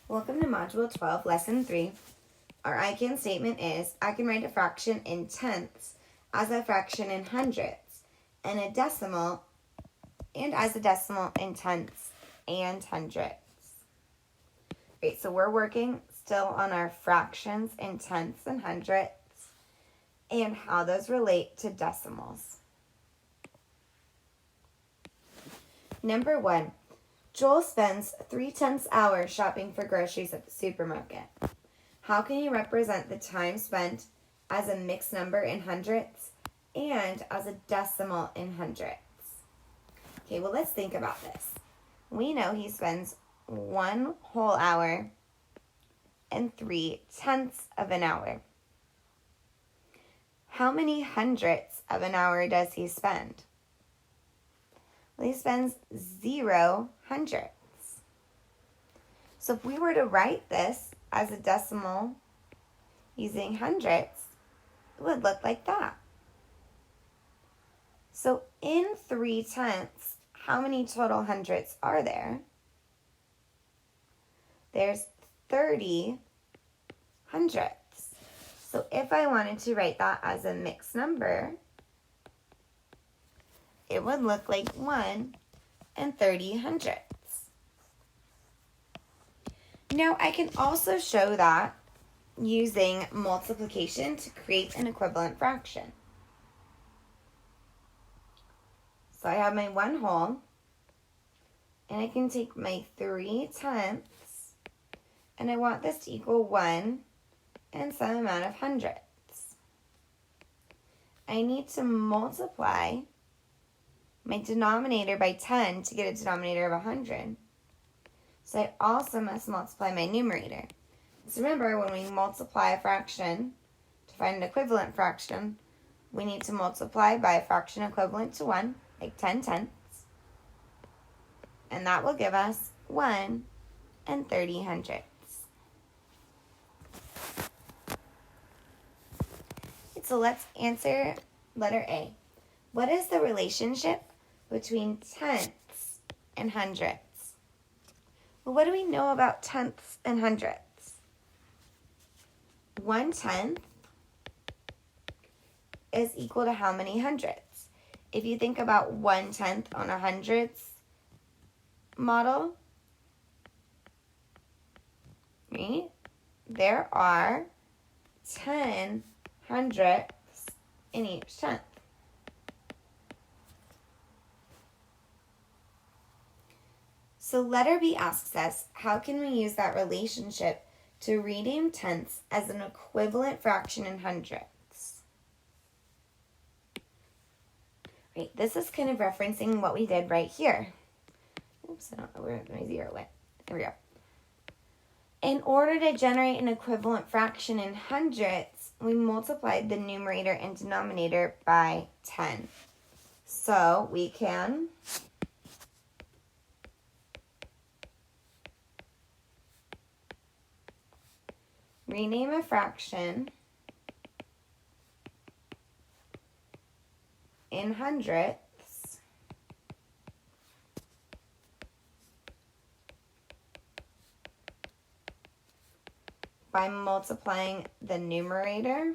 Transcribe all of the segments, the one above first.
Welcome to Module 12, Lesson 3. Our I can statement is, I can write a fraction in tenths as a fraction in hundredths, and as a decimal in tenths and hundredths. Great, so we're working still on our fractions in tenths and hundredths and how those relate to decimals. Number 1. Joel spends 3/10 hours shopping for groceries at the supermarket. How can you represent the time spent as a mixed number in hundredths and as a decimal in hundredths? Okay, well, let's think about this. We know he spends 1 whole hour and 3/10 of an hour. How many hundredths of an hour does he spend? Well, he spends 0 hundredths. So if we were to write this as a decimal using hundredths, it would look like that. So in 3/10, how many total hundredths are there? There's 30 hundredths. So if I wanted to write that as a mixed number, it would look like 1 and 30 hundredths. Now I can also show that using multiplication to create an equivalent fraction. So I have my 1 whole, and I can take my 3/10, and I want this to equal 1 and some amount of hundredths. I need to multiply my denominator by 10 to get a denominator of 100. So I also must multiply my numerator. So remember, when we multiply a fraction to find an equivalent fraction, we need to multiply by a fraction equivalent to 1, like 10/10. And that will give us 1 and 30 hundredths. So let's answer letter A. What is the relationship between tenths and hundredths? Well, what do we know about tenths and hundredths? 1/10 is equal to how many hundredths? If you think about 1/10 on a hundredths model, right? There are 10 hundredths in each tenth. So letter B asks us, how can we use that relationship to rename tenths as an equivalent fraction in hundredths? Right, this is kind of referencing what we did right here. Oops, I don't know where my 0 went. There we go. In order to generate an equivalent fraction in hundredths, we multiplied the numerator and denominator by 10. So we can rename a fraction in hundredths by multiplying the numerator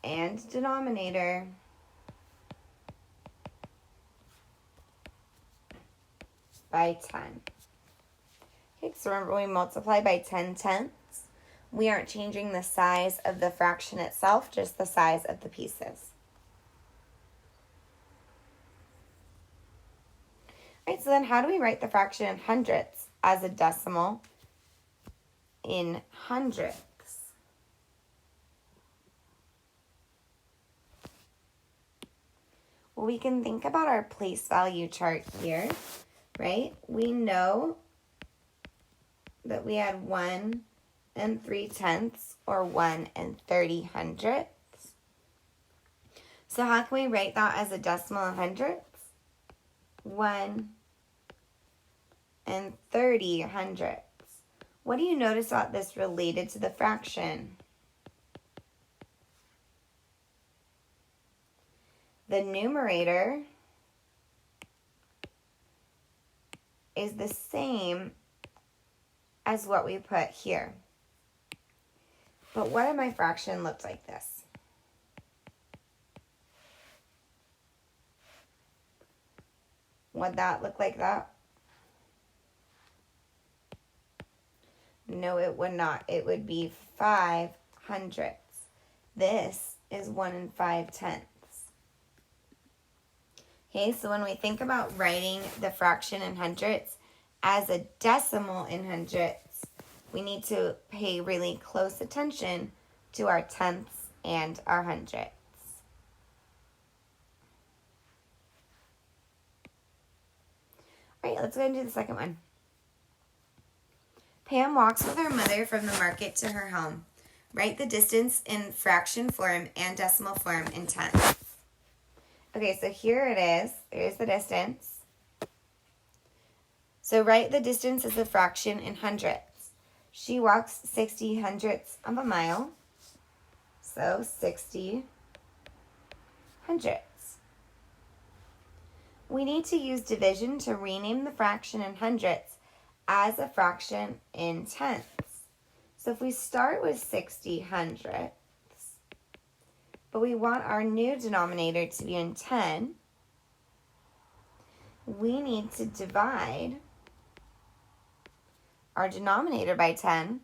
and denominator by 10. Okay, so remember, we multiply by 10/10. We aren't changing the size of the fraction itself, just the size of the pieces. All right, so then how do we write the fraction in hundredths as a decimal in hundredths? Well, we can think about our place value chart here, right? We know that we had 1 and 3/10 or 1 and 30 hundredths. So how can we write that as a decimal in hundredths? 1 and 30 hundredths. What do you notice about this related to the fraction? The numerator is the same as what we put here. But what if my fraction looked like this? Would that look like that? No, it would not. It would be 5 hundredths. This is 1 5/10. Okay, so when we think about writing the fraction in hundredths as a decimal in hundredths, we need to pay really close attention to our tenths and our hundredths. All right, let's go and do the second one. Pam walks with her mother from the market to her home. Write the distance in fraction form and decimal form in tenths. Okay, so here it is. Here's the distance. So write the distance as a fraction in hundredths. She walks 60 hundredths of a mile. So 60 hundredths. We need to use division to rename the fraction in hundredths as a fraction in tenths. So if we start with 60 hundredths, but we want our new denominator to be in 10, we need to divide our denominator by 10.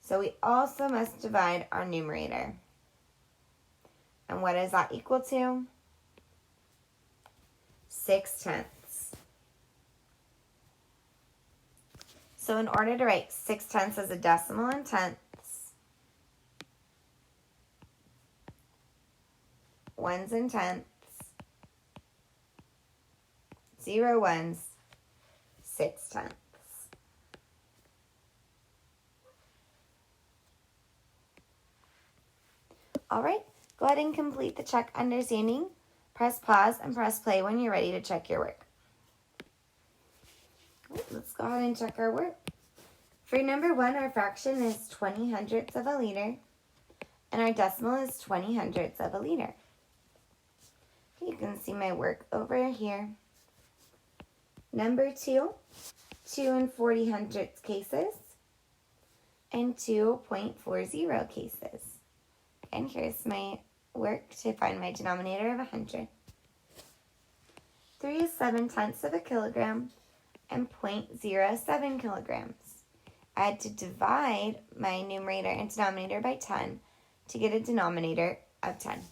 So we also must divide our numerator. And what is that equal to? 6/10. So in order to write 6/10 as a decimal in tenths, 1s in tenths, 0 1s, 6/10. All right, go ahead and complete the check understanding. Press pause and press play when you're ready to check your work. Let's go ahead and check our work. For number 1, our fraction is 20 hundredths of a liter, and our decimal is 20 hundredths of a liter. You can see my work over here. Number 2, 2 and 40 hundredths cases, and 2.40 cases. And here's my work to find my denominator of 100. 3 is 7/10 of a kilogram, and 0.07 kilograms. I had to divide my numerator and denominator by 10 to get a denominator of 10.